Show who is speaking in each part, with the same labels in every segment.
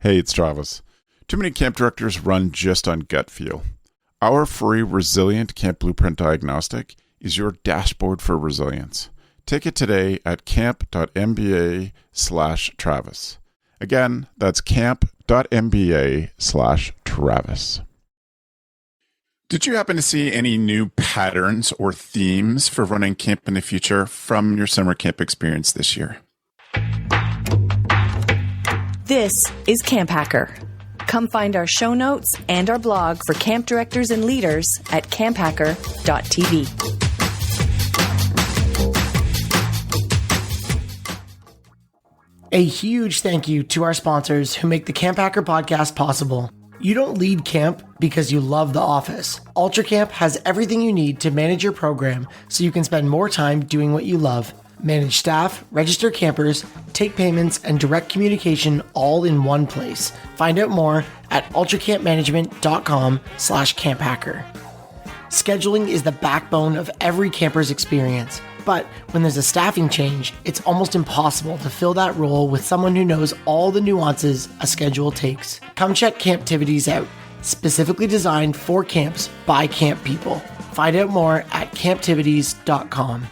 Speaker 1: Hey, it's Travis. Too many camp directors run just on gut feel. Our free Resilient Camp Blueprint Diagnostic is your dashboard for resilience. Take it today at camp.mba/Travis. Again, that's camp.mba/Travis. Did you happen to see any new patterns or themes for running camp in the future from your summer camp experience this year?
Speaker 2: This is CampHacker. Come find our show notes and our blog for camp directors and leaders at camphacker.tv.
Speaker 3: A huge thank you to our sponsors who make the CampHacker podcast possible. You don't lead camp because you love the office. UltraCamp has everything you need to manage your program so you can spend more time doing what you love. Manage staff, register campers, take payments, and direct communication all in one place. Find out more at ultracampmanagement.com/camphacker. Scheduling is the backbone of every camper's experience, but when there's a staffing change, it's almost impossible to fill that role with someone who knows all the nuances a schedule takes. Come check Camptivities out, specifically designed for camps by camp people. Find out more at camptivities.com.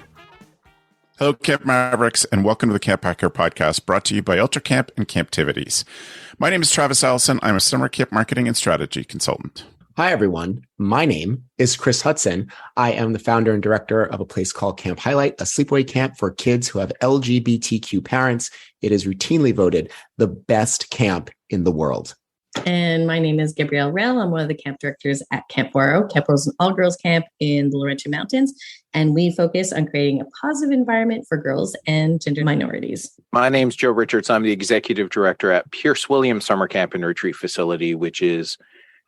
Speaker 1: Hello, Camp Mavericks, and welcome to the CampHacker podcast, brought to you by UltraCamp and Camptivities. My name is Travis Allison. I'm a summer camp marketing and strategy consultant.
Speaker 4: Hi, everyone. My name is Chris Hudson. I am the founder and director of a place called Camp Highlight, a sleepaway camp for kids who have LGBTQ parents. It is routinely voted the best camp in the world.
Speaker 5: And my name is Gabrielle Rell. I'm one of the camp directors at Camp Waro. Camp Waro is an all-girls camp in the Laurentian Mountains, and we focus on creating a positive environment for girls and gender minorities.
Speaker 6: My name's Joe Richards. I'm the executive director at Pierce Williams Summer Camp and Retreat Facility, which is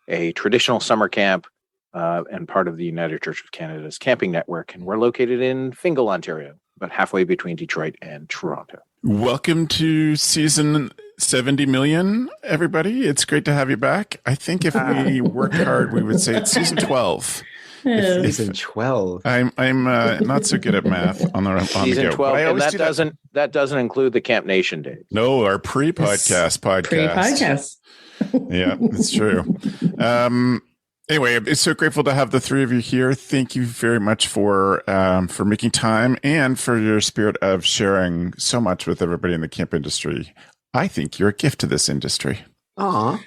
Speaker 6: a traditional summer camp and part of the United Church of Canada's camping network. And we're located in Fingal, Ontario, about halfway between Detroit and Toronto.
Speaker 1: Welcome to season 70 million, everybody. It's great to have you back. I think if we worked hard, we would say it's season 12.
Speaker 4: Season 12.
Speaker 1: I'm not so good at math on the
Speaker 6: season
Speaker 1: go.
Speaker 6: 12, and that doesn't include the Camp Nation days.
Speaker 1: No, our pre-podcast podcast.
Speaker 5: Pre-podcast.
Speaker 1: Yeah, it's true. Anyway, I'm so grateful to have the three of you here. Thank you very much for making time and for your spirit of sharing so much with everybody in the camp industry. I think you're a gift to this industry.
Speaker 4: Aw.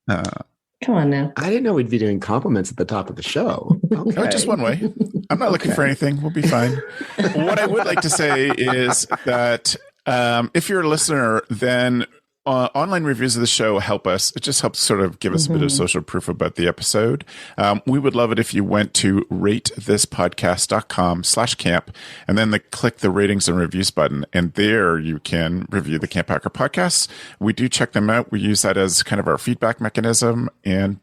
Speaker 5: Come on now.
Speaker 4: I didn't know we'd be doing compliments at the top of the show. Okay.
Speaker 1: Oh, just one way. I'm not looking for anything. We'll be fine. What I would like to say is that if you're a listener, then online reviews of the show help us. It just helps sort of give us a bit of social proof about the episode. We would love it if you went to ratethispodcast.com/camp and then click the ratings and reviews button. And there you can review the CampHacker podcasts. We do check them out. We use that as kind of our feedback mechanism. And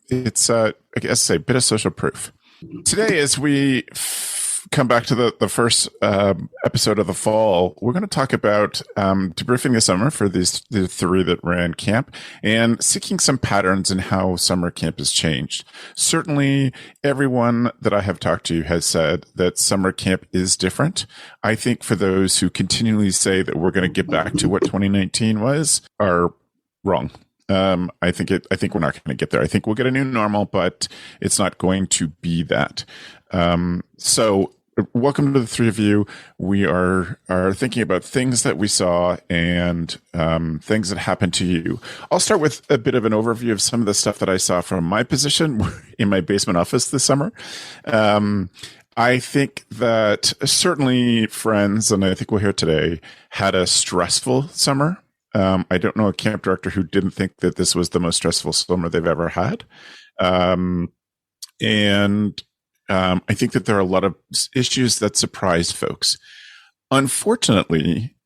Speaker 1: it's, I guess, a bit of social proof. Today, as we come back to the first episode of the fall, we're going to talk about debriefing the summer for the three that ran camp and seeking some patterns in how summer camp has changed. Certainly, everyone that I have talked to has said that summer camp is different. I think for those who continually say that we're going to get back to what 2019 was, are wrong. I think we're not going to get there. I think we'll get a new normal, but it's not going to be that. So welcome to the three of you. We are thinking about things that we saw and things that happened to you. I'll start with a bit of an overview of some of the stuff that I saw from my position in my basement office this summer. I think that certainly friends, and I think we'll hear today, had a stressful summer. I don't know a camp director who didn't think that this was the most stressful summer they've ever had. I think that there are a lot of issues that surprised folks. Unfortunately,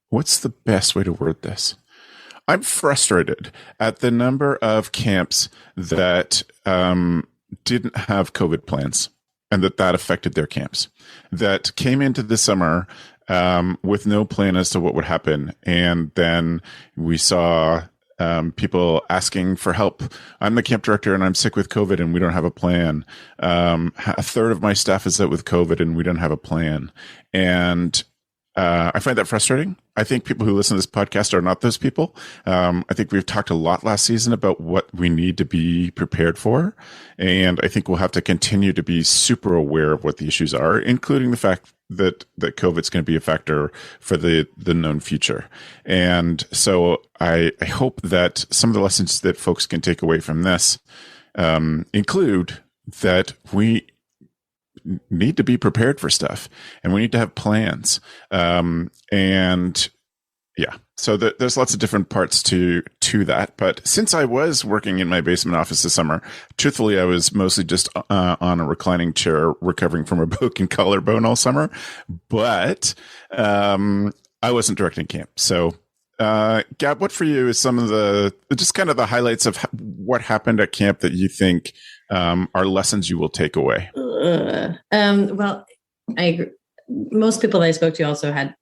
Speaker 1: what's the best way to word this? I'm frustrated at the number of camps that didn't have COVID plans and that affected their camps, that came into the summer with no plan as to what would happen. And then we saw people asking for help. I'm the camp director and I'm sick with COVID and we don't have a plan. A third of my staff is out with COVID and we don't have a plan. And I find that frustrating. I think people who listen to this podcast are not those people. I think we've talked a lot last season about what we need to be prepared for. And I think we'll have to continue to be super aware of what the issues are, including the fact that COVID's going to be a factor for the known future. And so I hope that some of the lessons that folks can take away from this include that we need to be prepared for stuff and we need to have plans. And yeah, so there's lots of different parts to that. But since I was working in my basement office this summer, truthfully, I was mostly just on a reclining chair recovering from a broken collarbone all summer. But I wasn't directing camp. So Gab, what for you is some of just kind of the highlights of what happened at camp that you think are lessons you will take away?
Speaker 5: Well, I agree. Most people that I spoke to also had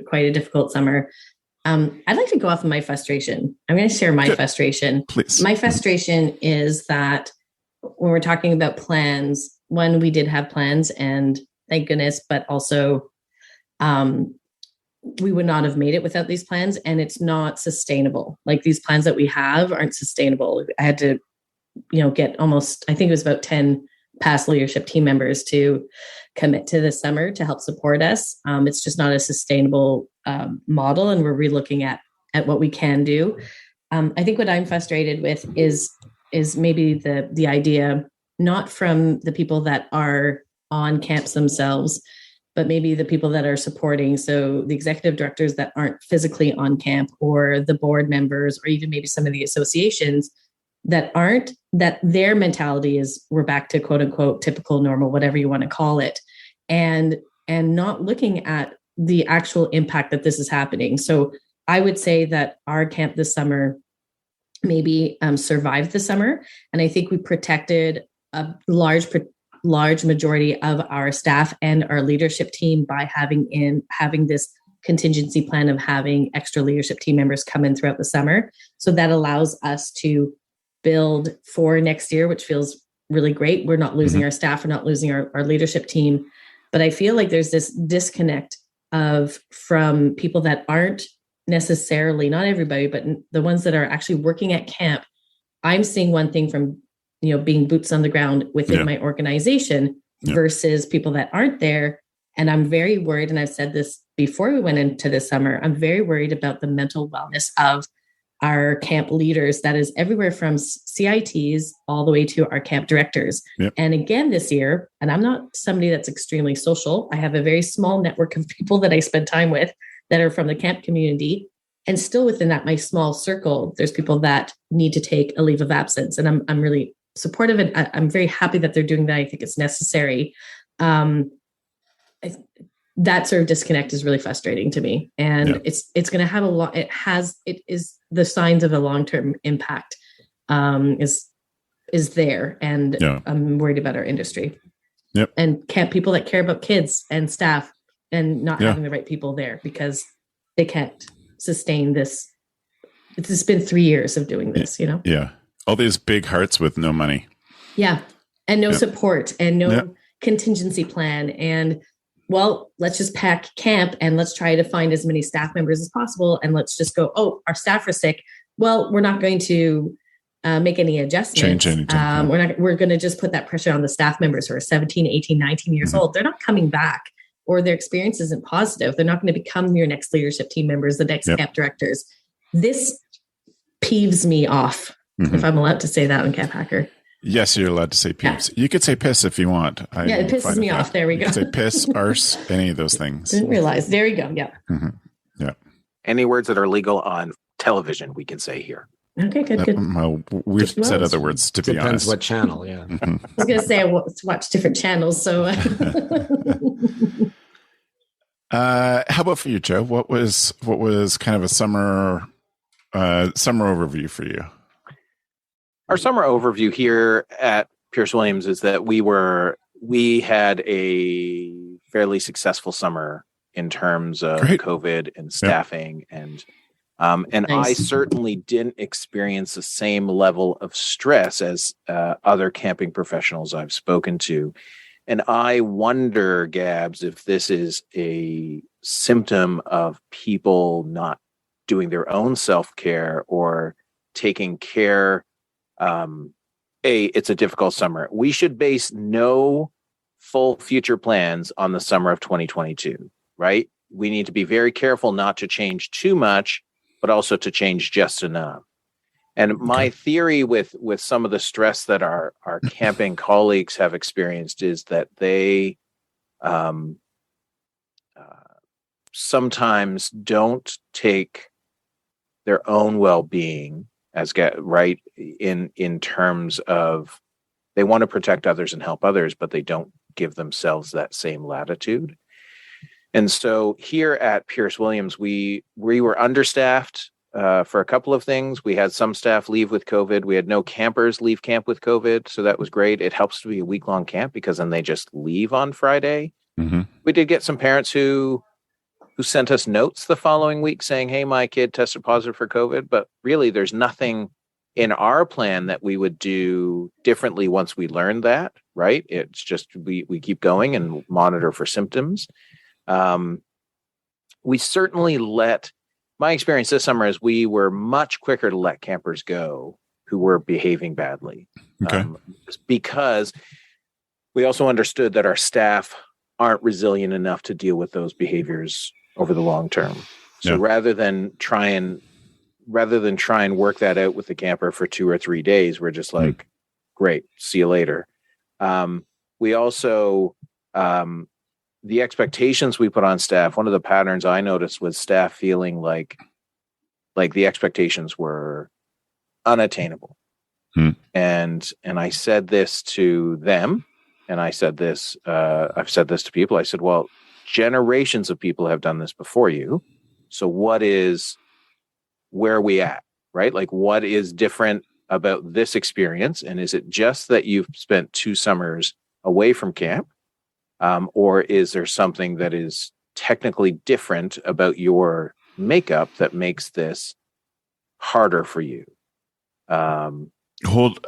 Speaker 5: quite a difficult summer. I'd like to go off of my frustration. I'm going to share my frustration.
Speaker 1: Please.
Speaker 5: My frustration is that when we're talking about plans, one, we did have plans and thank goodness, but also we would not have made it without these plans, and it's not sustainable. Like these plans that we have aren't sustainable. I had to, get almost, I think it was about 10 past leadership team members to commit to this summer to help support us. It's just not a sustainable model, and we're relooking at what we can do. I think what I'm frustrated with is maybe the idea, not from the people that are on camps themselves, but maybe the people that are supporting. So the executive directors that aren't physically on camp, or the board members, or even maybe some of the associations that their mentality is we're back to quote unquote typical normal, whatever you want to call it, and not looking at the actual impact that this is happening. So I would say that our camp this summer maybe survived the summer, and I think we protected a large majority of our staff and our leadership team by having this contingency plan of having extra leadership team members come in throughout the summer. So that allows us to build for next year, which feels really great. We're not losing our staff, we're not losing our leadership team. But I feel like there's this disconnect from people that aren't necessarily, not everybody, but the ones that are actually working at camp. I'm seeing one thing from, being boots on the ground within my organization versus people that aren't there. And I'm very worried, and I've said this before we went into this summer, I'm very worried about the mental wellness of our camp leaders. That is everywhere from CITs all the way to our camp directors. Yep. And again, this year, and I'm not somebody that's extremely social. I have a very small network of people that I spend time with that are from the camp community. And still within that, my small circle, there's people that need to take a leave of absence. And I'm really supportive, and I'm very happy that they're doing that. I think it's necessary. That sort of disconnect is really frustrating to me, and it's going to have it is the signs of a long-term impact is there, and I'm worried about our industry. Yep. And people that care about kids and staff, and not having the right people there because they can't sustain this. It's been 3 years of doing this,
Speaker 1: Yeah. All these big hearts with no money.
Speaker 5: Yeah. And no support and no contingency plan. And let's just pack camp and let's try to find as many staff members as possible. And let's just go, our staff are sick. Well, we're not going to make any adjustments.
Speaker 1: Change anything.
Speaker 5: We're going to just put that pressure on the staff members who are 17, 18, 19 years old. They're not coming back, or their experience isn't positive. They're not going to become your next leadership team members, the next camp directors. This peeves me off, if I'm allowed to say that on CampHacker.
Speaker 1: Yes, you're allowed to say peeves. You could say piss if you want.
Speaker 5: It pisses me off. There we go.
Speaker 1: You could say piss, arse, any of those things.
Speaker 5: Didn't realize. There you go. Yeah.
Speaker 1: Mm-hmm. Yeah.
Speaker 6: Any words that are legal on television, we can say here.
Speaker 5: Okay, good.
Speaker 1: Well, we've said other words, to be honest.
Speaker 4: Depends what channel, yeah.
Speaker 1: Mm-hmm.
Speaker 5: I was going to say I watch different channels, so...
Speaker 1: How about for you, Joe? What was kind of a summer overview for you?
Speaker 6: Our summer overview here at Pierce Williams is that we had a fairly successful summer in terms of COVID and staffing, and nice. I certainly didn't experience the same level of stress as other camping professionals I've spoken to. And I wonder, Gabs, if this is a symptom of people not doing their own self-care or taking care. It's a difficult summer. We should base no full future plans on the summer of 2022, right? We need to be very careful not to change too much, but also to change just enough. And my theory with some of the stress that our camping colleagues have experienced is that they sometimes don't take their own well-being as right in terms of they want to protect others and help others, but they don't give themselves that same latitude. And so here at Pierce Williams, we were understaffed for a couple of things. We had some staff leave with COVID. We had no campers leave camp with COVID. So that was great. It helps to be a week-long camp because then they just leave on Friday. Mm-hmm. We did get some parents who sent us notes the following week saying, hey, my kid tested positive for COVID. But really, there's nothing in our plan that we would do differently once we learned that, right? It's just we keep going and monitor for symptoms. We certainly my experience this summer is we were much quicker to let campers go who were behaving badly. Okay. Because we also understood that our staff aren't resilient enough to deal with those behaviors over the long term. So rather than try and work that out with the camper for 2 or 3 days, we're just like, great, see you later. We also, the expectations we put on staff, one of the patterns I noticed was staff feeling like the expectations were unattainable. And I said this to them, and I said this, I've said this to people. I said, well, generations of people have done this before you. So where are we at, right? Like, what is different about this experience? And is it just that you've spent 2 summers away from camp? Or is there something that is technically different about your makeup that makes this harder for you?
Speaker 1: I'm watching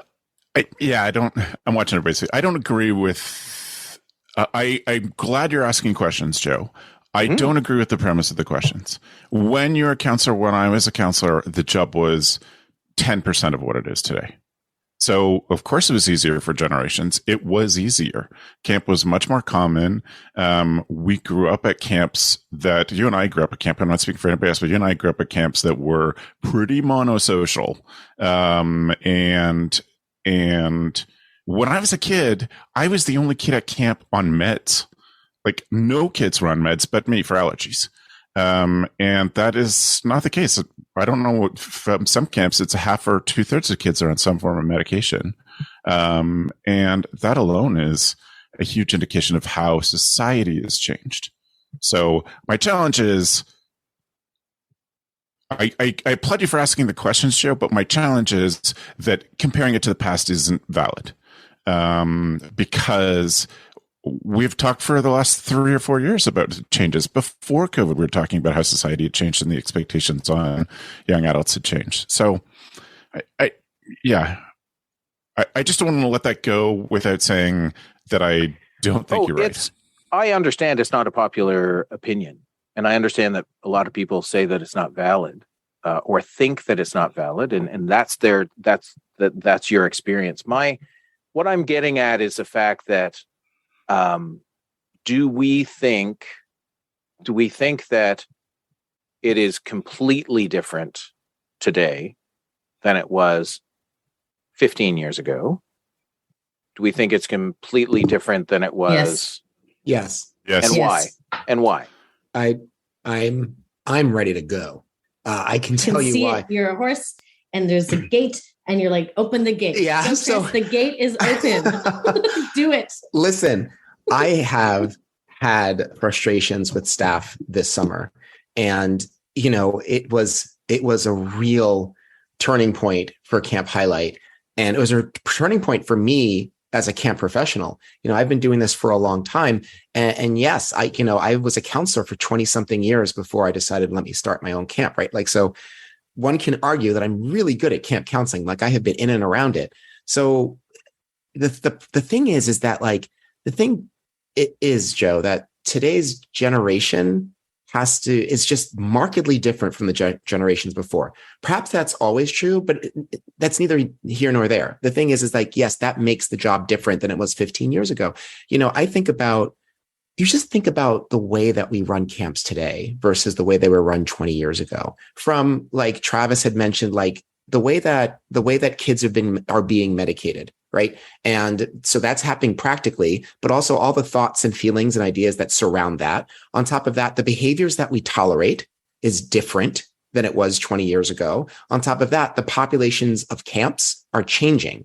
Speaker 1: everybody say, I don't agree with, I'm glad you're asking questions, Joe. I don't agree with the premise of the questions. When you're a counselor, when I was a counselor, the job was 10% of what it is today. So, of course, it was easier for generations. It was easier. Camp was much more common. We grew up at camps that you and I grew up at camp. I'm not speaking for anybody else, but you and I grew up at camps that were pretty monosocial. And when I was a kid, I was the only kid at camp on meds. Like, no kids were on meds but me for allergies. And that is not the case. I don't know what, from some camps, it's 1/2 or 2/3 of kids are on some form of medication. And that alone is a huge indication of how society has changed. So my challenge is, I applaud you for asking the questions, Joe, but my challenge is that comparing it to the past isn't valid. Because we've talked for the last 3 or 4 years about changes. Before COVID, we were talking about how society had changed and the expectations on young adults had changed. So I just don't want to let that go without saying that I don't think you're right.
Speaker 6: I understand it's not a popular opinion. And I understand that a lot of people say that it's not valid or think that it's not valid. And that's your experience. What I'm getting at is the fact that do we think that it is completely different today than it was 15 years ago? Do we think it's completely different than it was?
Speaker 4: Yes.
Speaker 6: And why? And why?
Speaker 4: I'm ready to go. I can tell you why.
Speaker 5: You're a horse and there's a gate and you're like, open the gate.
Speaker 4: Yeah.
Speaker 5: So the gate is open. Do it.
Speaker 4: Listen, I have had frustrations with staff this summer, and it was a real turning point for Camp Highlight, and it was a turning point for me as a camp professional. I've been doing this for a long time, and yes, I was a counselor for 20 something years before I decided, let me start my own camp, right? Like, so one can argue that I'm really good at camp counseling. Like, I have been in and around it. So the thing is that, like, the thing it is, Joe, that today's generation is just markedly different from the generations before. Perhaps that's always true, but that's neither here nor there. The thing is like, yes, that makes the job different than it was 15 years ago. You just think about the way that we run camps today versus the way they were run 20 years ago. From like Travis had mentioned, like the way that kids are being medicated, right? And so that's happening practically, but also all the thoughts and feelings and ideas that surround that. On top of that, the behaviors that we tolerate is different than it was 20 years ago. On top of that, the populations of camps are changing.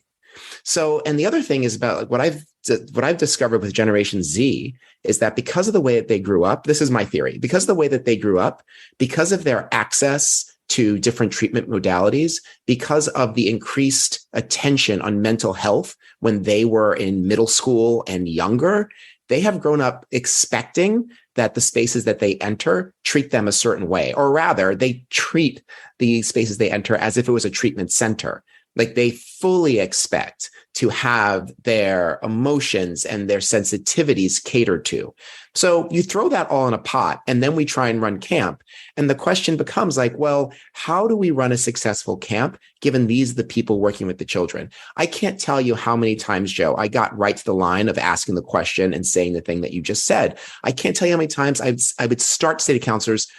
Speaker 4: So, and the other thing is about what I've discovered with Generation Z is that because of the way that they grew up, this is my theory, because of the way that they grew up, because of their access to different treatment modalities, because of the increased attention on mental health when they were in middle school and younger, they have grown up expecting that the spaces that they enter treat them a certain way, or rather they treat the spaces they enter as if it was a treatment center. Like they fully expect to have their emotions and their sensitivities catered to. So you throw that all in a pot and then we try and run camp. And the question becomes like, well, how do we run a successful camp given these are the people working with the children? I can't tell you how many times, Joe, I got right to the line of asking the question and saying the thing that you just said. I can't tell you how many times I would start to say to counselors,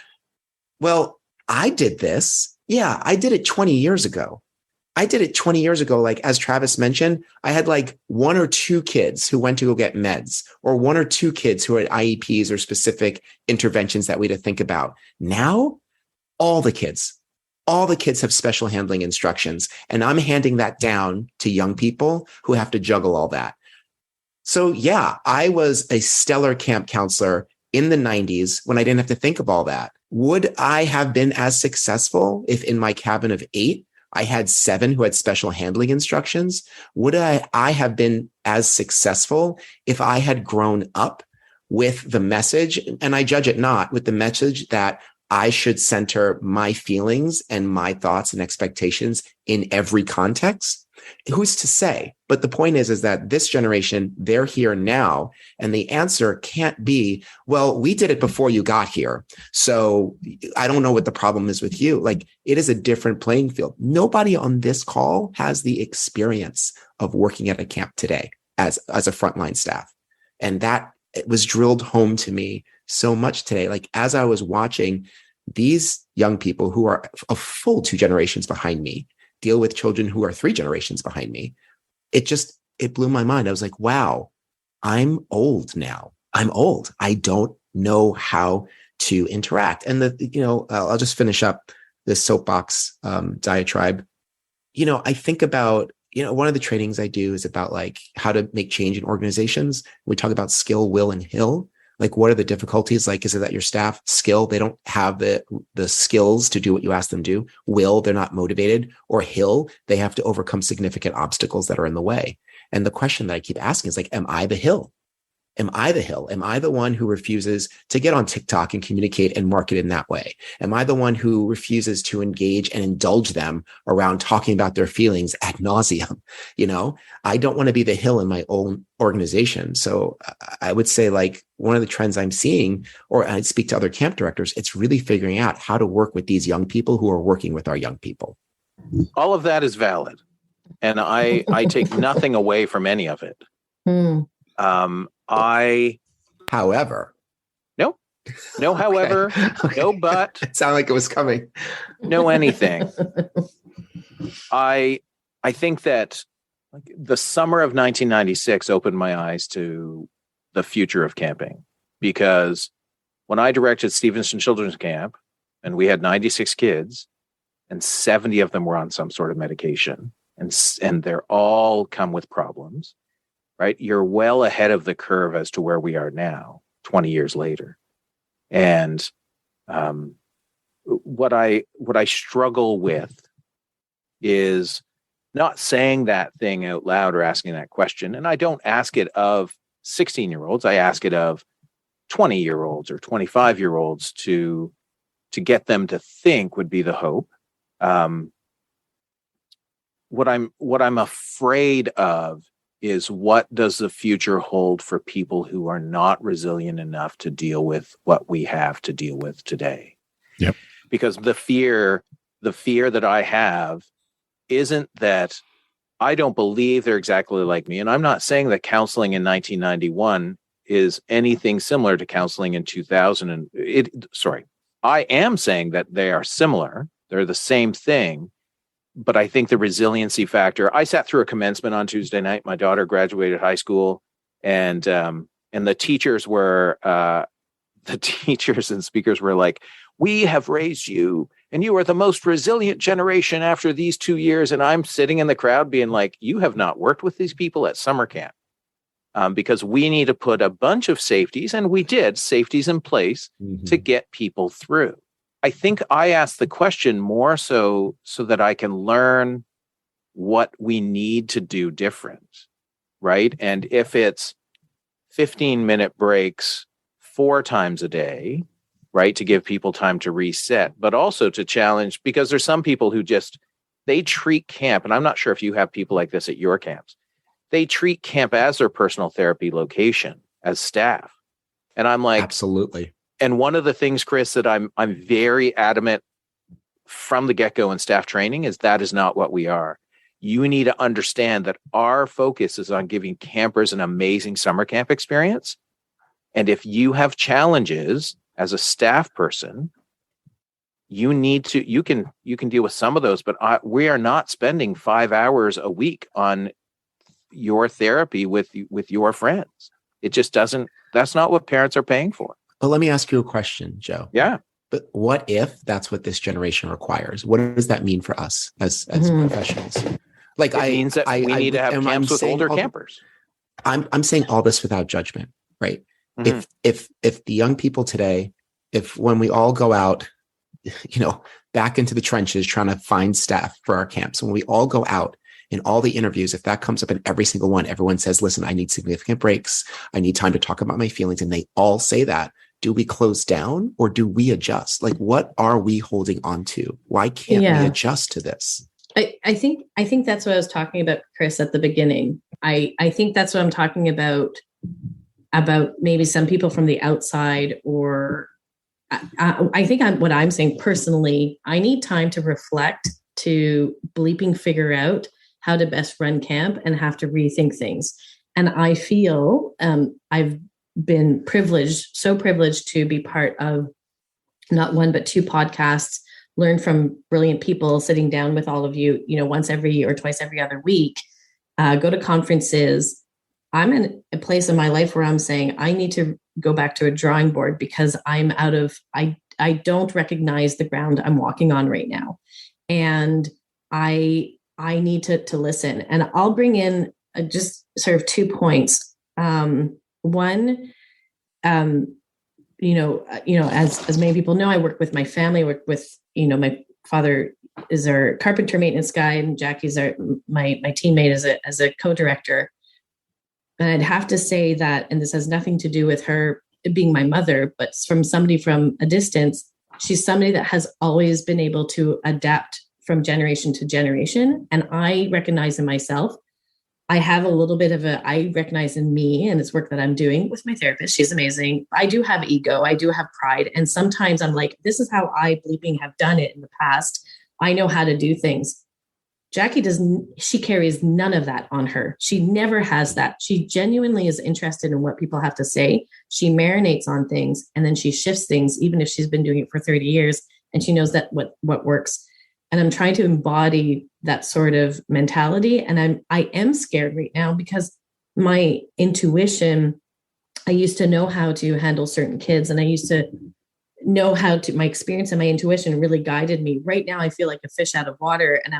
Speaker 4: well, I did this. Yeah, I did it 20 years ago. Like, as Travis mentioned, I had like 1 or 2 kids who went to go get meds, or 1 or 2 kids who had IEPs or specific interventions that we had to think about. Now, all the kids have special handling instructions, and I'm handing that down to young people who have to juggle all that. So yeah, I was a stellar camp counselor in the 90s when I didn't have to think of all that. Would I have been as successful if in my cabin of 8, I had 7 who had special handling instructions? Would I have been as successful if I had grown up with the message, and I judge it not, with the message that I should center my feelings and my thoughts and expectations in every context? Who's to say? But the point is that this generation, they're here now. And the answer can't be, well, we did it before you got here, so I don't know what the problem is with you. Like, it is a different playing field. Nobody on this call has the experience of working at a camp today as a frontline staff. And that it was drilled home to me so much today. Like, as I was watching these young people who are a full 2 generations behind me deal with children who are 3 generations behind me, it blew my mind. I was like, wow, I'm old now. I'm old. I don't know how to interact. And I'll just finish up this soapbox diatribe. I think about, one of the trainings I do is about like how to make change in organizations. We talk about skill, will, and hill. Like, what are the difficulties? Like, is it that your staff skill, they don't have the skills to do what you ask them to do? Will, they're not motivated? Or hill, they have to overcome significant obstacles that are in the way. And the question that I keep asking is like, am I the hill? Am I the hill? Am I the one who refuses to get on TikTok and communicate and market in that way? Am I the one who refuses to engage and indulge them around talking about their feelings ad nauseum? I don't want to be the hill in my own organization. So I would say, like, one of the trends I'm seeing, or I speak to other camp directors, it's really figuring out how to work with these young people who are working with our young people.
Speaker 6: All of that is valid. And I take nothing away from any of it.
Speaker 4: However,
Speaker 6: however,
Speaker 4: okay.
Speaker 6: No, but
Speaker 4: it sounded like it was coming.
Speaker 6: No, anything. I think that the summer of 1996 opened my eyes to the future of camping, because when I directed Stevenson Children's Camp, and we had 96 kids, and 70 of them were on some sort of medication, and they're all come with problems. Right? You're well ahead of the curve as to where we are now, 20 years later. And what I struggle with is not saying that thing out loud or asking that question. And I don't ask it of 16-year-olds. I ask it of 20-year-olds or 25-year-olds to get them to think would be the hope. What I'm afraid of is what does the future hold for people who are not resilient enough to deal with what we have to deal with today?
Speaker 1: Yep.
Speaker 6: Because the fear that I have isn't that I don't believe they're exactly like me. And I'm not saying that counseling in 1991 is anything similar to counseling in 2000. I am saying that they are similar. They're the same thing. But I think the resiliency factor, I sat through a commencement on Tuesday night. My daughter graduated high school, and the teachers and speakers were like, "We have raised you, and you are the most resilient generation after these 2 years." And I'm sitting in the crowd being like, "You have not worked with these people at summer camp, because we need to put a bunch of safeties," and we did safeties in place to get people through. I think I asked the question more so that I can learn what we need to do different, right? And if it's 15-minute breaks 4 times a day, right, to give people time to reset, but also to challenge, because there's some people who they treat camp, and I'm not sure if you have people like this at your camps, they treat camp as their personal therapy location as staff. And I'm like,
Speaker 4: absolutely.
Speaker 6: And one of the things, Chris, that I'm very adamant from the get-go in staff training is that is not what we are. You need to understand that our focus is on giving campers an amazing summer camp experience. And if you have challenges as a staff person, you can deal with some of those, but we are not spending 5 hours a week on your therapy with your friends. It just doesn't, that's not what parents are paying for.
Speaker 4: But let me ask you a question, Joe.
Speaker 6: Yeah.
Speaker 4: But what if that's what this generation requires? What does that mean for us as professionals? Like,
Speaker 6: it means that we need to have camps with older campers.
Speaker 4: I'm saying all this without judgment, right? Mm-hmm. If the young people today, when we all go out, back into the trenches trying to find staff for our camps, when we all go out in all the interviews, if that comes up in every single one, everyone says, "Listen, I need significant breaks. I need time to talk about my feelings." And they all say that. Do we close down or do we adjust? Like, what are we holding on to? Why can't we adjust to this?
Speaker 5: I think that's what I was talking about, Chris, at the beginning. I think that's what I'm talking about maybe some people from the outside, or I think what I'm saying personally, I need time to reflect, to bleeping figure out how to best run camp and have to rethink things. And I feel I've been so privileged to be part of not one, but 2 podcasts, learn from brilliant people, sitting down with all of you, once every or twice every other week, go to conferences. I'm in a place in my life where I'm saying I need to go back to a drawing board because I'm I don't recognize the ground I'm walking on right now. And I need to listen. And I'll bring in just sort of 2 points. One, as many people know, I work with my family, work with, my father is our carpenter maintenance guy, and Jackie's my teammate as a co-director. And I'd have to say that, and this has nothing to do with her being my mother, but from somebody from a distance, she's somebody that has always been able to adapt from generation to generation. And I recognize in myself, I have a little bit I recognize in me and this work that I'm doing with my therapist. She's amazing. I do have ego. I do have pride. And sometimes I'm like, this is how I bleeping have done it in the past. I know how to do things. Jackie she carries none of that on her. She never has that. She genuinely is interested in what people have to say. She marinates on things and then she shifts things, even if she's been doing it for 30 years and she knows that what works. And I'm trying to embody that sort of mentality. And I am scared right now because my intuition, I used to know how to handle certain kids, and I used to know my experience and my intuition really guided me. Right now, I feel like a fish out of water, and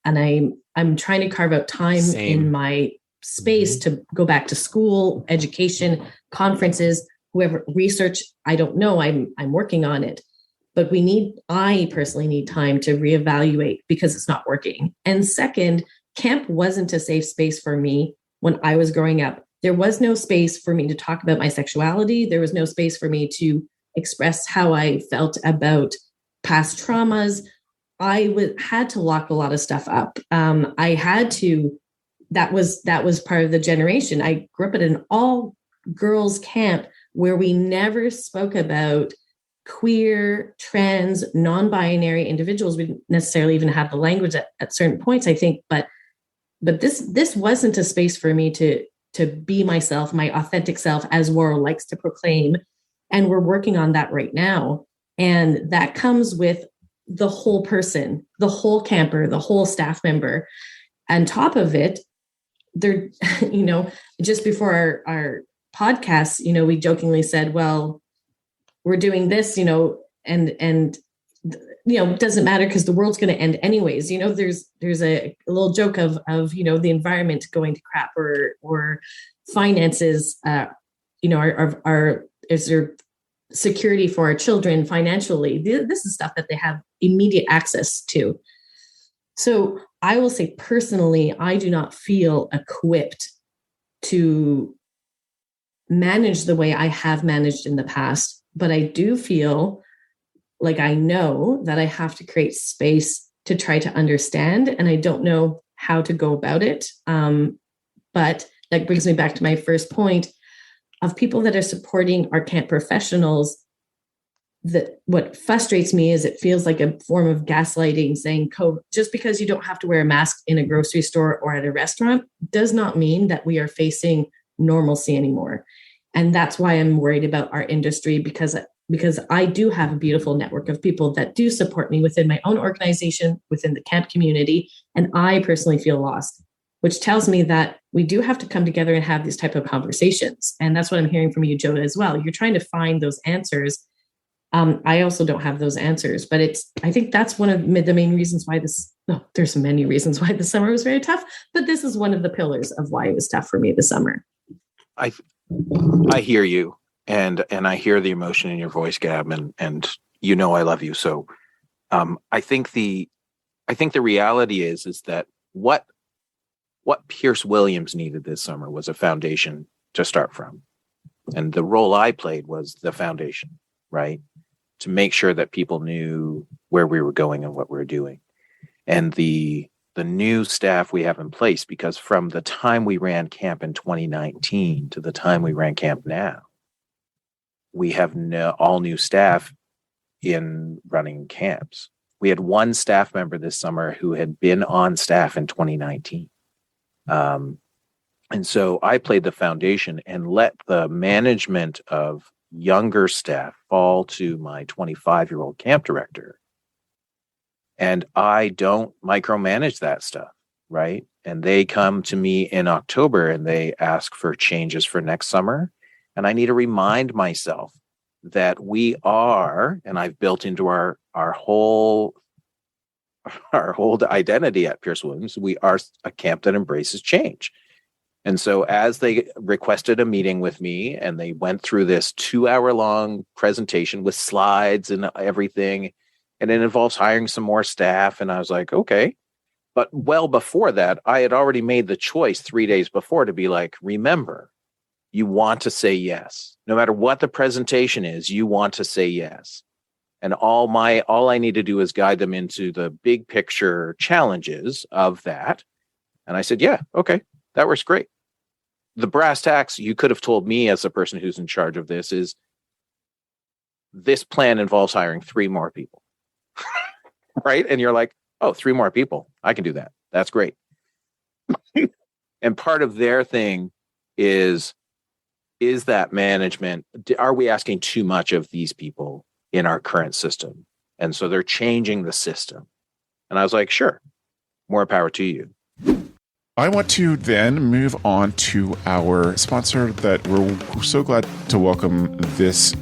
Speaker 5: I'm trying to carve out time in my space to go back to school, education, conferences, whoever, research. I don't know. I'm working on it. But I personally need time to reevaluate because it's not working. And second, camp wasn't a safe space for me when I was growing up. There was no space for me to talk about my sexuality. There was no space for me to express how I felt about past traumas. I had to lock a lot of stuff up. I had to that was part of the generation. I grew up at an all girls camp where we never spoke about queer, trans, non-binary individuals. We didn't necessarily even have the language at certain points, I think, but this wasn't a space for me to be myself, my authentic self, as Worrell likes to proclaim. And we're working on that right now. And that comes with the whole person, the whole camper, the whole staff member. On top of it, there, just before our podcast, we jokingly said, well, we're doing this, and it doesn't matter because the world's going to end anyways. There's a little joke of the environment going to crap or finances, is there security for our children financially? This is stuff that they have immediate access to. So I will say personally, I do not feel equipped to manage the way I have managed in the past, but I do feel like I know that I have to create space to try to understand, and I don't know how to go about it. But that brings me back to my first point of people that are supporting our camp professionals. That what frustrates me is it feels like a form of gaslighting, saying just because you don't have to wear a mask in a grocery store or at a restaurant does not mean that we are facing normalcy anymore. And that's why I'm worried about our industry, because I do have a beautiful network of people that do support me within my own organization, within the camp community. And I personally feel lost, which tells me that we do have to come together and have these type of conversations. And that's what I'm hearing from you, Joe, as well. You're trying to find those answers. I also don't have those answers, but I think that's one of the main reasons why there's many reasons why the summer was very tough, but this is one of the pillars of why it was tough for me this summer.
Speaker 6: I hear you, and I hear the emotion in your voice, Gab, and I love you. So I think the reality is that what Pierce Williams needed this summer was a foundation to start from. And the role I played was the foundation, right? To make sure that people knew where we were going and what we were doing. And the new staff we have in place, because from the time we ran camp in 2019 to the time we ran camp now, we have all new staff in running camps. We had one staff member this summer who had been on staff in 2019. And so I played the foundation and let the management of younger staff fall to my 25-year-old camp director. And I don't micromanage that stuff, right? And they come to me in October and they ask for changes for next summer. And I need to remind myself that we are, and I've built into our whole identity at Pierce Williams, we are a camp that embraces change. And so as they requested a meeting with me and they went through this 2-hour-long presentation with slides and everything, and it involves hiring some more staff. And I was like, okay. But well before that, I had already made the choice 3 days before to be like, remember, you want to say yes. No matter what the presentation is, you want to say yes. And all I need to do is guide them into the big picture challenges of that. And I said, yeah, okay, that works great. The brass tacks you could have told me as the person who's in charge of this is this plan involves hiring 3 more people. Right? And you're like, oh, 3 more people. I can do that. That's great. And part of their thing is that management. Are we asking too much of these people in our current system? And so they're changing the system. And I was like, sure, more power to you.
Speaker 1: I want to then move on to our sponsor that we're so glad to welcome this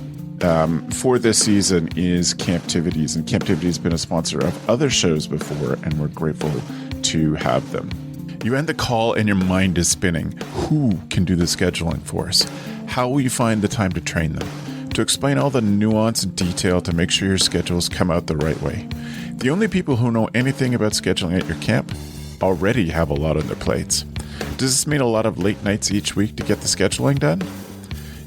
Speaker 1: for this season is CampTivities. And CampTivities has been a sponsor of other shows before, and we're grateful to have them. You end the call and your mind is spinning. Who can do the scheduling for us? How will you find the time to train them? To explain all the nuance and detail to make sure your schedules come out the right way. The only people who know anything about scheduling at your camp already have a lot on their plates. Does this mean a lot of late nights each week to get the scheduling done?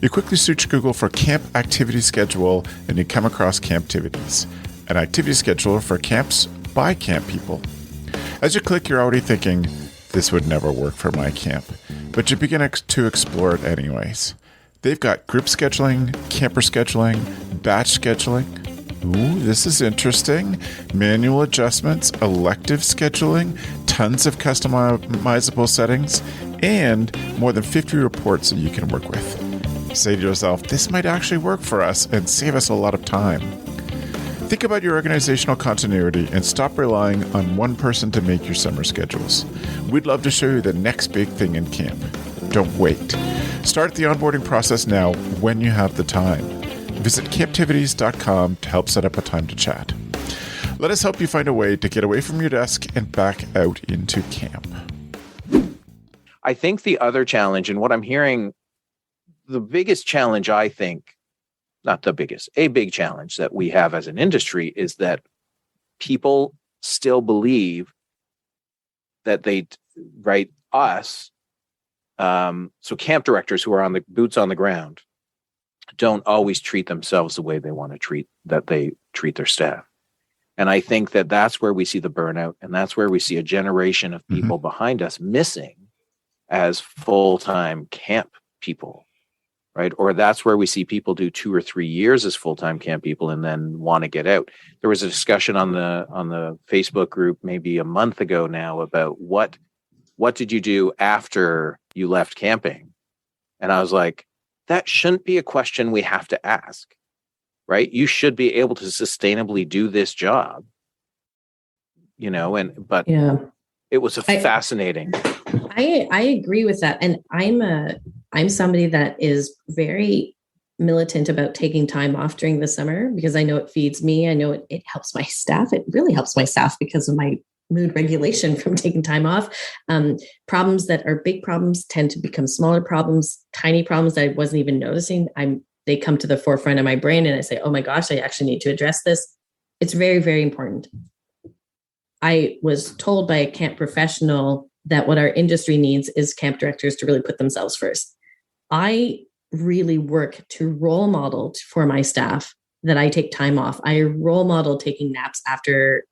Speaker 1: You quickly search Google for Camp Activity Schedule and you come across CampTivities, an activity scheduler for camps by camp people. As you click, you're already thinking, this would never work for my camp, but you begin to explore it anyways. They've got group scheduling, camper scheduling, batch scheduling. Ooh, this is interesting. Manual adjustments, elective scheduling, tons of customizable settings, and more than 50 reports that you can work with. Say to yourself, this might actually work for us and save us a lot of time. Think about your organizational continuity and stop relying on one person to make your summer schedules. We'd love to show you the next big thing in camp. Don't wait. Start the onboarding process now when you have the time. Visit camptivities.com to help set up a time to chat. Let us help you find a way to get away from your desk and back out into camp.
Speaker 6: I think the other challenge, and what I'm hearing, the biggest challenge, I think, not the biggest, a big challenge that we have as an industry is that people still believe that us, so camp directors who are on the boots on the ground, don't always treat themselves the way they want to treat their staff. And I think that that's where we see the burnout, and that's where we see a generation of people behind us missing as full-time camp people, right? Or that's where we see people do 2 or 3 years as full-time camp people and then want to get out. There was a discussion on the Facebook group maybe a month ago now about what did you do after you left camping? And I was like, that shouldn't be a question we have to ask, right? You should be able to sustainably do this job, but it was fascinating.
Speaker 5: I agree with that. And I'm somebody that is very militant about taking time off during the summer because I know it feeds me. I know it helps my staff. It really helps my staff because of my mood regulation from taking time off. Problems that are big problems tend to become smaller problems, tiny problems that I wasn't even noticing. They come to the forefront of my brain and I say, oh my gosh, I actually need to address this. It's very, very important. I was told by a camp professional that what our industry needs is camp directors to really put themselves first. I really work to role model for my staff that I take time off. I role model taking naps after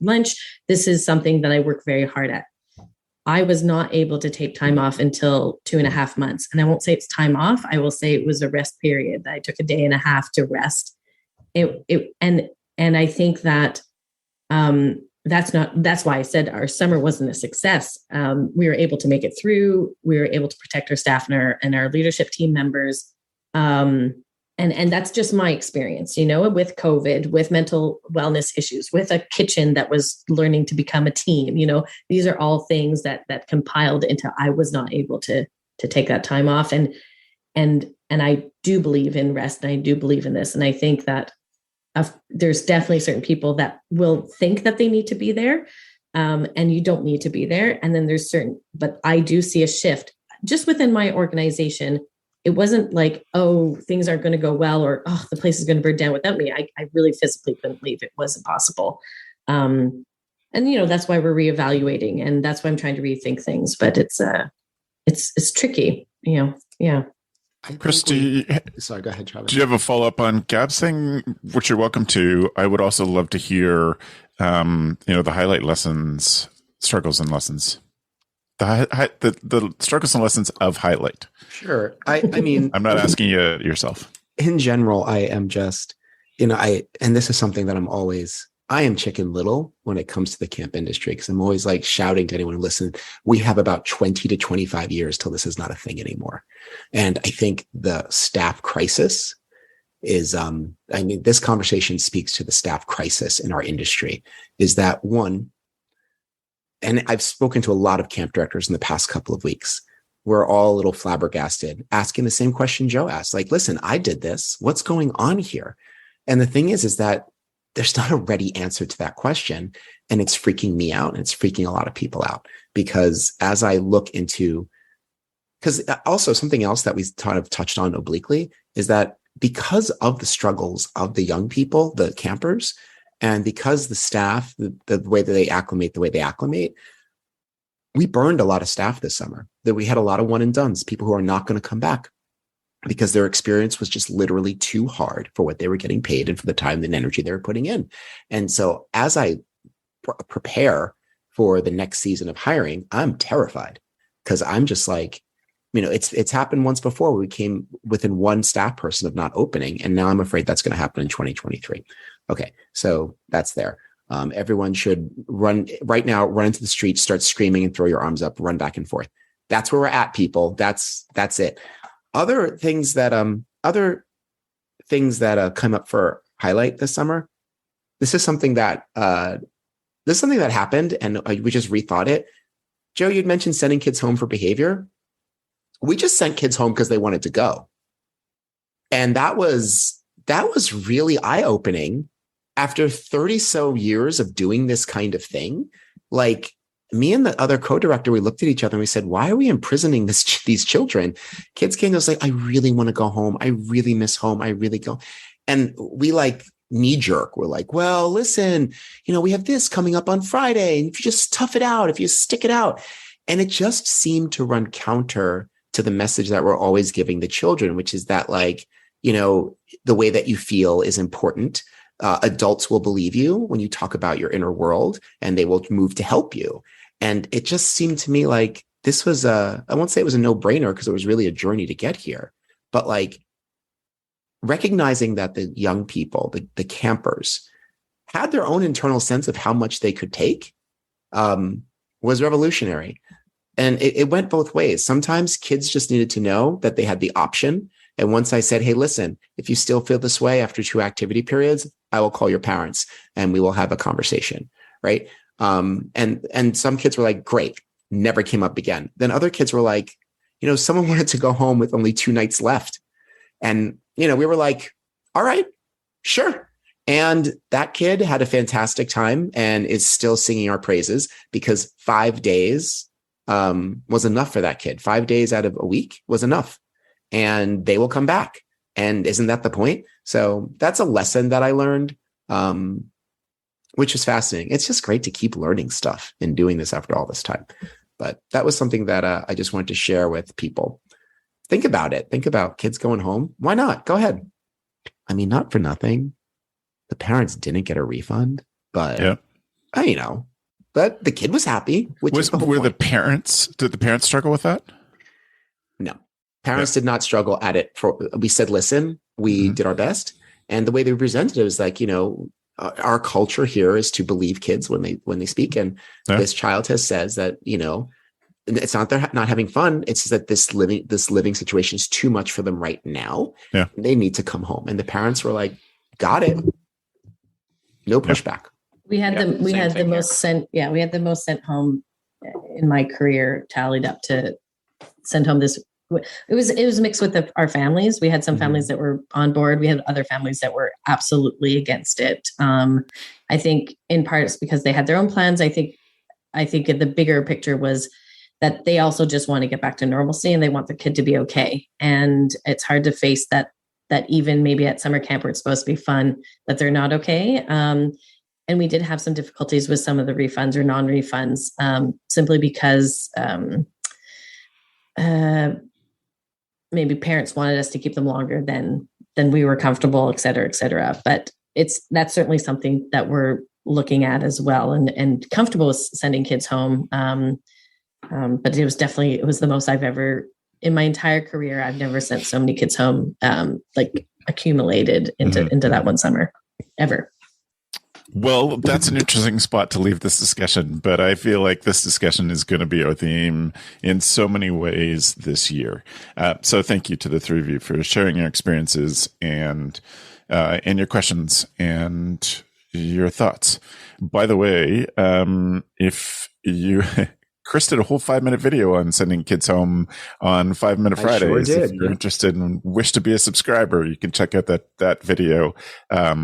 Speaker 5: lunch. This is something that I work very hard at. I was not able to take time off until 2.5 months. And I won't say it's time off. I will say it was a rest period. I took 1.5 days to rest. And I think that that's why I said our summer wasn't a success. We were able to make it through. We were able to protect our staff and our leadership team members. And that's just my experience, with COVID, with mental wellness issues, with a kitchen that was learning to become a team. These are all things that compiled into I was not able to take that time off. And I do believe in rest, and I do believe in this. And I think that there's definitely certain people that will think that they need to be there, and you don't need to be there. And then but I do see a shift just within my organization. It wasn't like, oh, things aren't going to go well, or, oh, the place is going to burn down without me. I really physically couldn't leave. It wasn't possible. And, that's why we're reevaluating, and that's why I'm trying to rethink things, but it's tricky, Yeah.
Speaker 1: Chris,
Speaker 4: sorry, go ahead, Travis.
Speaker 1: Do you have a follow-up on Gab's thing, which you're welcome to? I would also love to hear, the highlight lessons, struggles and lessons. The struggles and lessons of Highlight.
Speaker 4: Sure. I mean,
Speaker 1: I'm not asking you yourself.
Speaker 4: In general, I am just, and this is something that I am Chicken Little when it comes to the camp industry, because I'm always like shouting to anyone who listens, we have about 20 to 25 years till this is not a thing anymore. And I think the staff crisis is, this conversation speaks to the staff crisis in our industry, is that one, and I've spoken to a lot of camp directors in the past couple of weeks. We're all a little flabbergasted, asking the same question Joe asked. Like, listen, I did this. What's going on here? And the thing is that there's not a ready answer to that question. And it's freaking me out. And it's freaking a lot of people out, because as I look into, because also something else that we kind of touched on obliquely is that because of the struggles of the young people, the campers, and because the staff, the way that they acclimate, we burned a lot of staff this summer. That we had a lot of one and dones, people who are not going to come back because their experience was just literally too hard for what they were getting paid and for the time and energy they were putting in. And so as I prepare for the next season of hiring, I'm terrified because I'm just like, it's happened once before where we came within one staff person of not opening. And now I'm afraid that's going to happen in 2023. Okay. So that's there. Everyone should run into the street, start screaming and throw your arms up, run back and forth. That's where we're at, people. That's it. Other things that come up for highlight this summer. This is something that happened, and we just rethought it. Joe, you'd mentioned sending kids home for behavior. We just sent kids home because they wanted to go, and that was really eye-opening. After 30 so years of doing this kind of thing, like me and the other co-director, we looked at each other and we said, why are we imprisoning these children? Kids came to us like, I really want to go home. I really miss home. I really go. And we like knee jerk. We're like, well, listen, we have this coming up on Friday. And if you just tough it out, if you stick it out. And it just seemed to run counter to the message that we're always giving the children, which is that the way that you feel is important. Adults will believe you when you talk about your inner world, and they will move to help you. And it just seemed to me like this was I won't say it was a no-brainer because it was really a journey to get here, but like recognizing that the young people, the campers, had their own internal sense of how much they could take was revolutionary. And it went both ways. Sometimes kids just needed to know that they had the option. And once I said, hey, listen, if you still feel this way after 2 activity periods, I will call your parents and we will have a conversation. Right. And some kids were like, great, never came up again. Then other kids were like, someone wanted to go home with only 2 nights left. And, we were like, all right, sure. And that kid had a fantastic time and is still singing our praises because 5 days was enough for that kid. 5 days out of a week was enough. And they will come back. And isn't that the point? So that's a lesson that I learned, which is fascinating. It's just great to keep learning stuff and doing this after all this time. But that was something that I just wanted to share with people. Think about it. Think about kids going home. Why not? Go ahead. I mean, not for nothing. The parents didn't get a refund, but but the kid was happy. Did the parents struggle with that? No. Parents did not struggle at it. We said, listen, we did our best. And the way they presented it was like, our culture here is to believe kids when they speak. And this child says that, it's not they're not having fun. It's just that this living situation is too much for them right now. Yeah. They need to come home. And the parents were like, got it. No pushback.
Speaker 5: We had the most sent home in my career, tallied up to send home this. It was mixed with our families. We had some families that were on board. We had other families that were absolutely against it. I think in part it's because they had their own plans. I think the bigger picture was that they also just want to get back to normalcy and they want the kid to be okay. And it's hard to face that even maybe at summer camp where it's supposed to be fun, that they're not okay. And we did have some difficulties with some of the refunds or non-refunds, simply because maybe parents wanted us to keep them longer than we were comfortable, et cetera, et cetera. But that's certainly something that we're looking at as well, and comfortable with sending kids home. But it was the most I've ever, in my entire career, I've never sent so many kids home, like accumulated into that one summer ever.
Speaker 1: Well, that's an interesting spot to leave this discussion, but I feel like this discussion is going to be our theme in so many ways this year. So thank you to the three of you for sharing your experiences and your questions and your thoughts. By the way, if you... Chris did a whole 5-minute video on sending kids home on 5 Minute Fridays. Sure did. If you're interested and wish to be a subscriber, you can check out that video at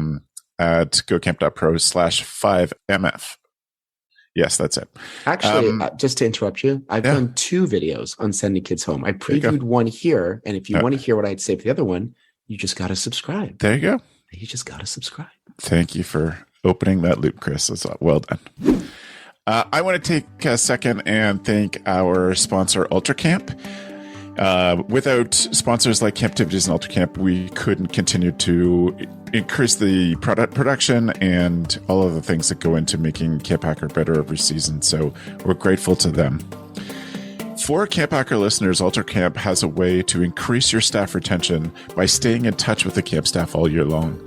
Speaker 1: gocamp.pro/5mf. Yes, that's it.
Speaker 4: Actually, just to interrupt you, I've done 2 videos on sending kids home. I previewed one here, and if you want to hear what I'd say for the other one, you just got to subscribe.
Speaker 1: There you go.
Speaker 4: You just got to subscribe.
Speaker 1: Thank you for opening that loop, Chris. That's well done. I want to take a second and thank our sponsor, UltraCamp. Without sponsors like Camptivities and UltraCamp, we couldn't continue to increase the product production and all of the things that go into making CampHacker better every season. So we're grateful to them. For CampHacker listeners, UltraCamp has a way to increase your staff retention by staying in touch with the camp staff all year long.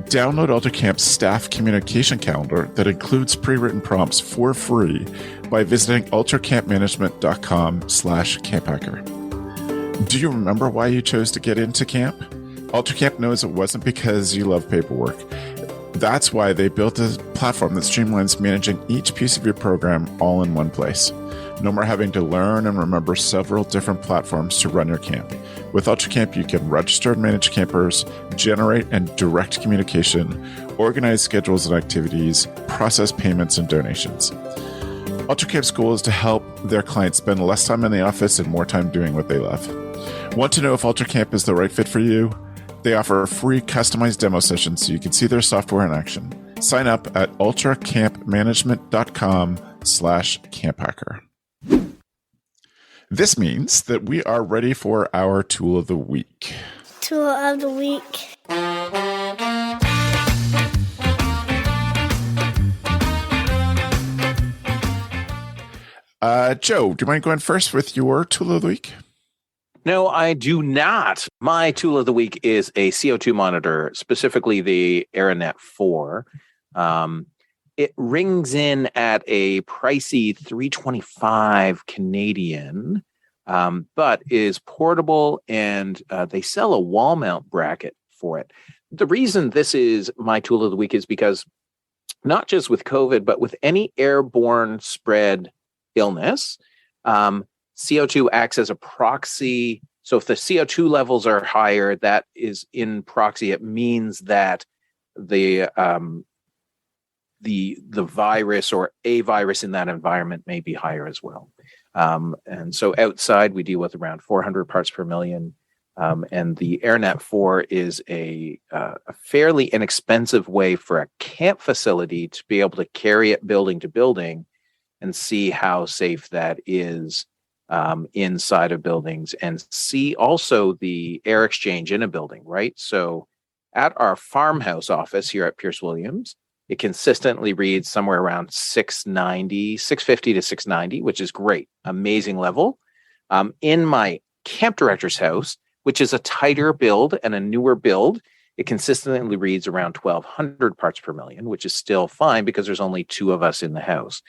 Speaker 1: Download UltraCamp's staff communication calendar that includes pre-written prompts for free by visiting ultracampmanagement.com/camphacker. Do you remember why you chose to get into camp? UltraCamp knows it wasn't because you love paperwork. That's why they built a platform that streamlines managing each piece of your program all in one place. No more having to learn and remember several different platforms to run your camp. With UltraCamp, you can register and manage campers, generate and direct communication, organize schedules and activities, process payments and donations. UltraCamp's goal is to help their clients spend less time in the office and more time doing what they love. Want to know if UltraCamp is the right fit for you? They offer a free customized demo session so you can see their software in action. Sign up at ultracampmanagement.com/camphacker. This means that we are ready for our tool of the week.
Speaker 7: Tool of the week.
Speaker 1: Joe, do you mind going first with your tool of the week?
Speaker 6: No, I do not. My tool of the week is a CO2 monitor, specifically the AirNet 4. It rings in at a pricey $325 Canadian, but is portable, and they sell a wall mount bracket for it. The reason this is my tool of the week is because not just with COVID, but with any airborne spread illness, CO2 acts as a proxy. So if the CO2 levels are higher, that is in proxy. It means that the virus or a virus in that environment may be higher as well. And so outside, we deal with around 400 parts per million. And the AirNet 4 is a fairly inexpensive way for a camp facility to be able to carry it building to building and see how safe that is inside of buildings, and see also the air exchange in a building, right? So at our farmhouse office here at Pierce Williams, it consistently reads somewhere around 650 to 690, which is great. Amazing level. In my camp director's house, which is a tighter build and a newer build, it consistently reads around 1,200 parts per million, which is still fine because there's only 2 of us in the house.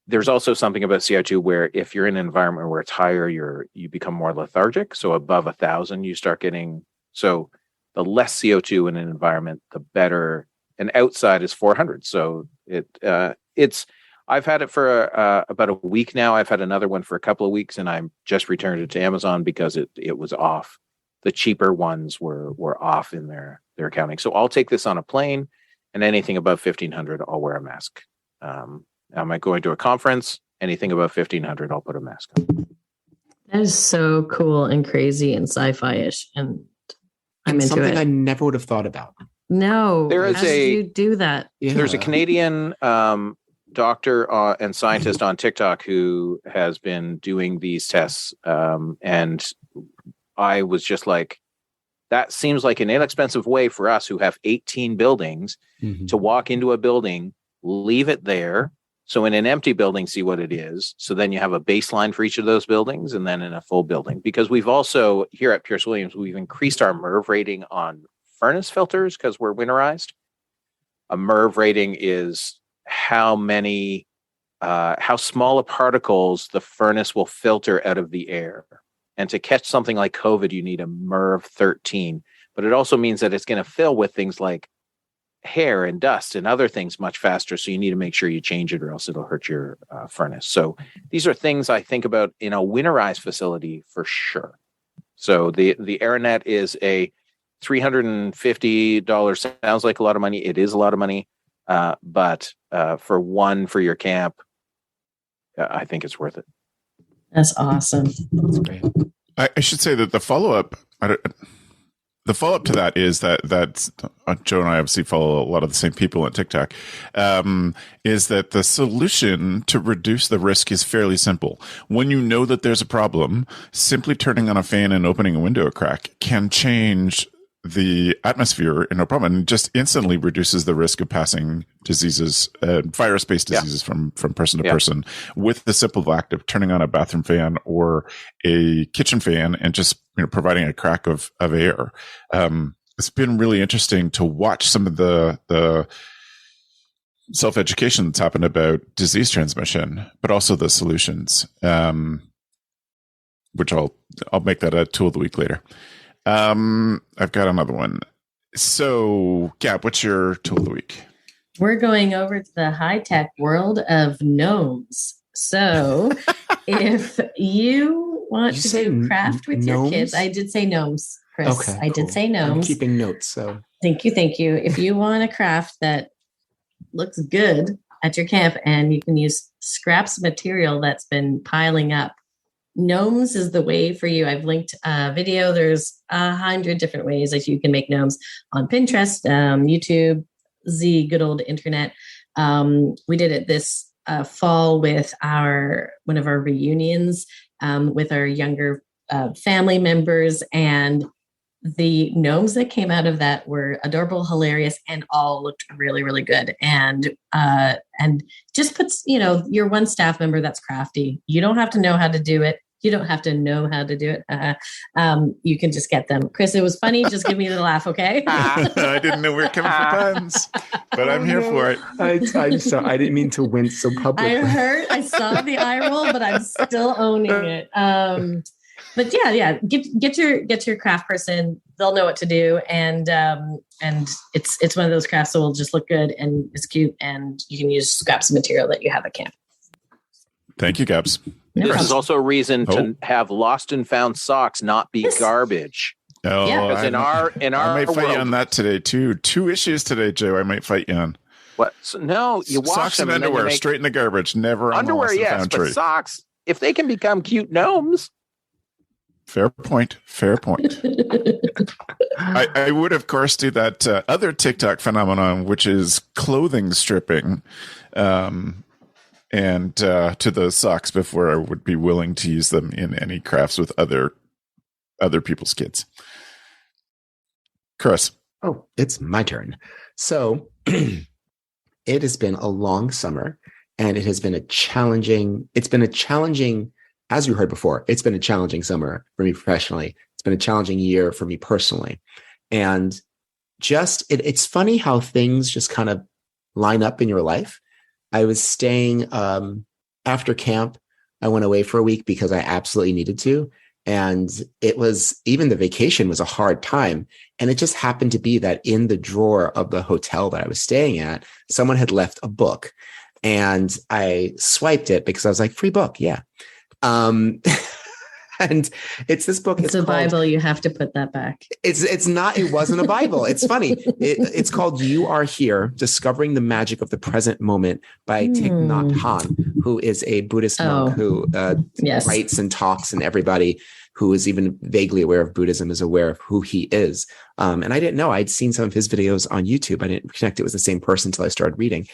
Speaker 6: There's also something about CO2 where if you're in an environment where it's higher, you become more lethargic. So above 1,000, you start getting, so the less CO2 in an environment, the better. And outside is 400. So I've had it for about a week now. I've had another one for a couple of weeks, and I just returned it to Amazon because it was off. The cheaper ones were off in their accounting. So I'll take this on a plane, and anything above 1,500, I'll wear a mask. Am I going to a conference? Anything above 1,500, I'll put a mask on.
Speaker 5: That is so cool and crazy and sci-fi-ish, and I'm into
Speaker 4: something
Speaker 5: it.
Speaker 4: I never would have thought about.
Speaker 5: No,
Speaker 6: There is
Speaker 5: how did you do that?
Speaker 4: Yeah.
Speaker 6: There's a Canadian doctor and scientist on TikTok who has been doing these tests, and I was just like, that seems like an inexpensive way for us who have 18 buildings to walk into a building, leave it there. So in an empty building, see what it is. So then you have a baseline for each of those buildings, and then in a full building. Because we've also, here at Pierce Williams, we've increased our MERV rating on furnace filters because we're winterized. A MERV rating is how small of particles the furnace will filter out of the air. And to catch something like COVID, you need a MERV 13. But it also means that it's going to fill with things like hair and dust and other things much faster. So you need to make sure you change it or else it'll hurt your furnace. So these are things I think about in a winterized facility for sure. So the AirNet is a $350. Sounds like a lot of money. It is a lot of money. But for your camp, I think it's worth it.
Speaker 5: That's awesome.
Speaker 4: That's great.
Speaker 1: I should say that the follow-up, the follow-up to that is that Joe and I obviously follow a lot of the same people on TikTok, is that the solution to reduce the risk is fairly simple. When you know that there's a problem, simply turning on a fan and opening a window a crack can change the atmosphere in no problem, and just instantly reduces the risk of passing diseases, virus-based diseases from person to person, with the simple act of turning on a bathroom fan or a kitchen fan and just providing a crack of air. It's been really interesting to watch some of the self-education that's happened about disease transmission, but also the solutions, which I'll make that a tool of the week later. I've got another one. So, Gab, what's your tool of the week?
Speaker 5: We're going over to the high-tech world of gnomes. So, if you want to do craft with your kids, I did say gnomes, Chris.
Speaker 4: Okay,
Speaker 5: I did say gnomes.
Speaker 4: I'm keeping notes. So,
Speaker 5: thank you. If you want a craft that looks good at your camp and you can use scraps of material that's been piling up, gnomes is the way for you. I've linked a video. There's 100 different ways that you can make gnomes on Pinterest, YouTube, the good old internet. We did it this fall with one of our reunions with our younger family members, and the gnomes that came out of that were adorable, hilarious, and all looked really, really good. And just puts, your one staff member that's crafty. You don't have to know how to do it. You don't have to know how to do it. You can just get them. Chris, it was funny. Just give me the laugh, okay?
Speaker 1: I didn't know we were coming for puns, but I'm here for it.
Speaker 4: I'm sorry. I didn't mean to wince so publicly.
Speaker 5: I saw the eye roll, but I'm still owning it. But yeah, get your craft person. They'll know what to do, and it's one of those crafts that will just look good and it's cute, and you can use scraps of material that you have at camp.
Speaker 1: Thank you, Gabs.
Speaker 6: This is also a reason to have lost and found socks not be garbage.
Speaker 1: Oh, yeah.
Speaker 6: Because in our
Speaker 1: I might fight
Speaker 6: world,
Speaker 1: you on that today too. 2 issues today, Joe. I might fight you on.
Speaker 6: What? So, no, you wash
Speaker 1: socks
Speaker 6: them
Speaker 1: and underwear straight in the garbage. Never on
Speaker 6: underwear.
Speaker 1: The lost and
Speaker 6: Yes,
Speaker 1: found
Speaker 6: but
Speaker 1: tree.
Speaker 6: socks, if they can become cute gnomes.
Speaker 1: Fair point. I would, of course, do that other TikTok phenomenon, which is clothing stripping. And to those socks before I would be willing to use them in any crafts with other people's kids. Chris.
Speaker 4: Oh, it's my turn. So it has been a long summer, and it has been a challenging, as you heard before, it's been a challenging summer for me professionally. It's been a challenging year for me personally. And it's funny how things just kind of line up in your life. I was staying after camp. I went away for a week because I absolutely needed to. And even the vacation was a hard time. And it just happened to be that in the drawer of the hotel that I was staying at, someone had left a book. And I swiped it because I was like, free book. Yeah. And it's this book.
Speaker 5: It's a Bible. You have to put that back.
Speaker 4: It wasn't a Bible. It's funny. It's called You Are Here, Discovering the Magic of the Present Moment by Thich Nhat Hanh, who is a Buddhist monk who writes and talks, and everybody who is even vaguely aware of Buddhism is aware of who he is. And I didn't know. I'd seen some of his videos on YouTube. I didn't connect it was the same person until I started reading.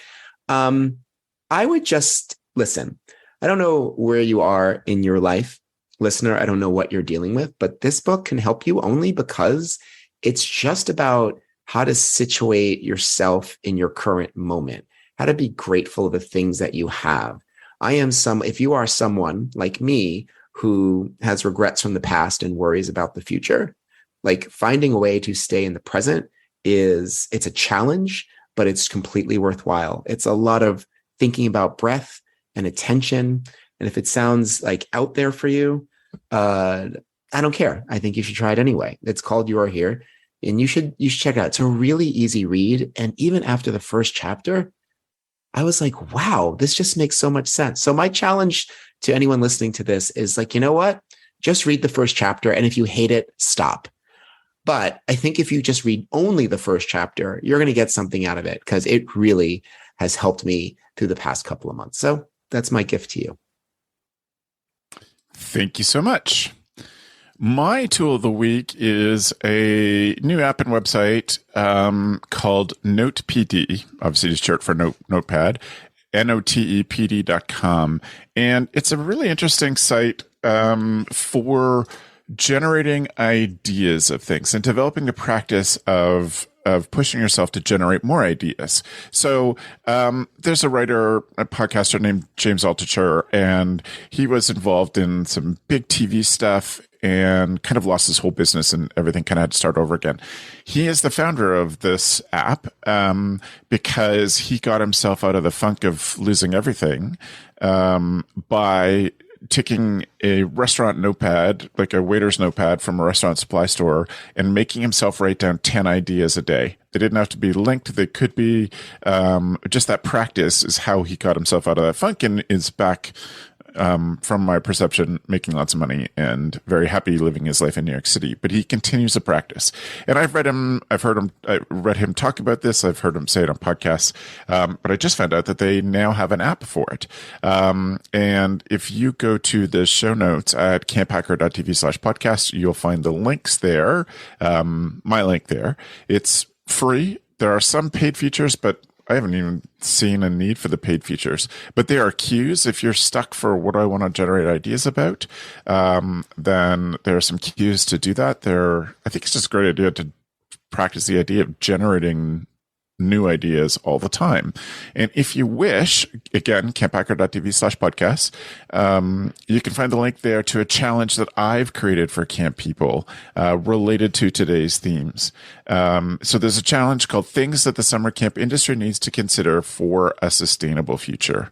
Speaker 4: I would just listen. I don't know where you are in your life, listener. I don't know what you're dealing with, but this book can help you only because it's just about how to situate yourself in your current moment, how to be grateful of the things that you have. If you are someone like me who has regrets from the past and worries about the future, like finding a way to stay in the present it's a challenge, but it's completely worthwhile. It's a lot of thinking about breath and attention. And if it sounds like out there for you, I don't care. I think you should try it anyway. It's called You Are Here, and you should check it out. It's a really easy read. And even after the first chapter, I was like, wow, this just makes so much sense. So my challenge to anyone listening to this is like, you know what? Just read the first chapter. And if you hate it, stop. But I think if you just read only the first chapter, you're going to get something out of it because it really has helped me through the past couple of months. So that's my gift to you.
Speaker 1: Thank you so much. My tool of the week is a new app and website called NotePD, obviously just short for Notepad, notepd.com. And it's a really interesting site for generating ideas of things and developing a practice of pushing yourself to generate more ideas. So there's a writer, a podcaster named James Altucher, and he was involved in some big TV stuff and kind of lost his whole business and everything kind of had to start over again. He is the founder of this app because he got himself out of the funk of losing everything by taking a restaurant notepad, like a waiter's notepad from a restaurant supply store, and making himself write down 10 ideas a day. They didn't have to be linked. They could be just that practice is how he got himself out of that funk and is back, from my perception, making lots of money and very happy living his life in New York City. But he continues to practice. And I read him talk about this. I've heard him say it on podcasts. But I just found out that they now have an app for it. And if you go to the show notes at camphacker.tv/podcast, you'll find the links there. My link there. It's free. There are some paid features, but I haven't even seen a need for the paid features, but there are cues. If you're stuck for what I want to generate ideas about, then there are some cues to do that. I think it's just a great idea to practice the idea of generating new ideas all the time. And if you wish, again, camphacker.tv/podcast, you can find the link there to a challenge that I've created for camp people related to today's themes. So there's a challenge called Things That the Summer Camp Industry Needs to Consider for a Sustainable Future.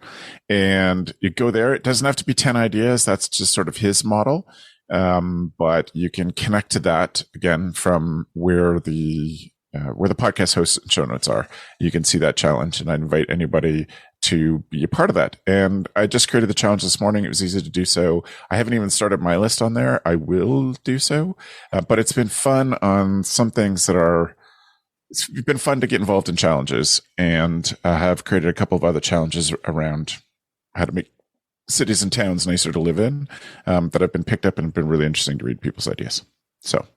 Speaker 1: And you go there. It doesn't have to be 10 ideas. That's just sort of his model. But you can connect to that, again, from where the podcast hosts and show notes are. You can see that challenge, and I invite anybody to be a part of that. And I just created the challenge this morning. It was easy to do so. I haven't even started my list on there. I will do so. But it's been fun on some things it's been fun to get involved in challenges, and I have created a couple of other challenges around how to make cities and towns nicer to live in that have been picked up and have been really interesting to read people's ideas. So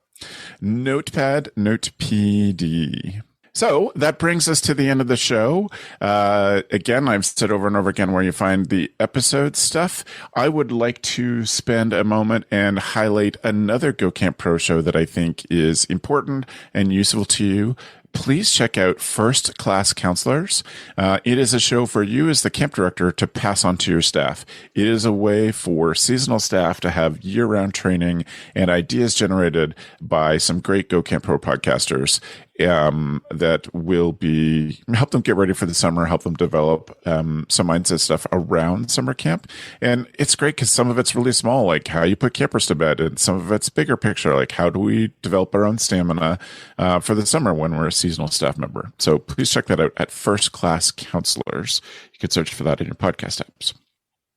Speaker 1: Notepad, NotePD. So that brings us to the end of the show. Again, I've said over and over again where you find the episode stuff. I would like to spend a moment and highlight another Go Camp Pro show that I think is important and useful to you. Please check out First Class Counselors. It is a show for you as the camp director to pass on to your staff. It is a way for seasonal staff to have year-round training and ideas generated by some great Go Camp Pro podcasters that will help them get ready for the summer, help them develop some mindset stuff around summer camp. And it's great because some of it's really small, like how you put campers to bed, and some of it's bigger picture, like how do we develop our own stamina for the summer when we're a seasonal staff member. So please check that out at First Class Counselors. You can search for that in your podcast apps.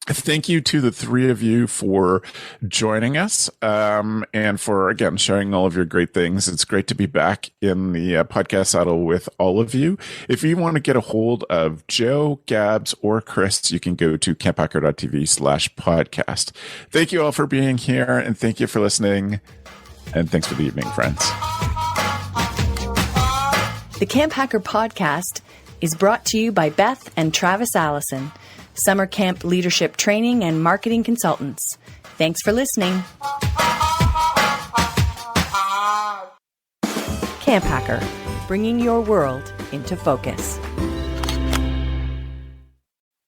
Speaker 1: Thank you to the three of you for joining us and for, again, sharing all of your great things. It's great to be back in the podcast saddle with all of you. If you want to get a hold of Joe, Gabz, or Chris, you can go to camphacker.tv/podcast. Thank you all for being here, and thank you for listening, and thanks for the evening, friends.
Speaker 2: The Camp Hacker podcast is brought to you by Beth and Travis Allison, summer camp leadership training and marketing consultants. Thanks for listening. Camp Hacker, bringing your world into focus.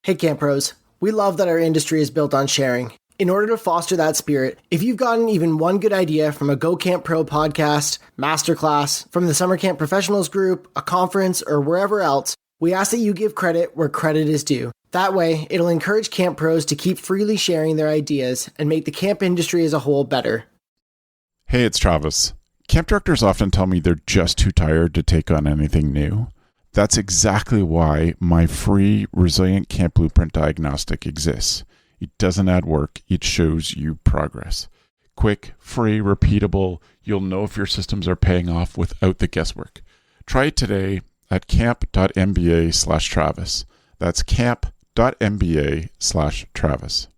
Speaker 3: Hey Camp Pros, we love that our industry is built on sharing. In order to foster that spirit, if you've gotten even one good idea from a Go Camp Pro podcast, masterclass, from the Summer Camp Professionals group, a conference, or wherever else, we ask that you give credit where credit is due. That way, it'll encourage camp pros to keep freely sharing their ideas and make the camp industry as a whole better.
Speaker 1: Hey, it's Travis. Camp directors often tell me they're just too tired to take on anything new. That's exactly why my free Resilient Camp Blueprint Diagnostic exists. It doesn't add work, it shows you progress. Quick, free, repeatable, you'll know if your systems are paying off without the guesswork. Try it today at camp.mba/Travis. That's camp.mba/Travis.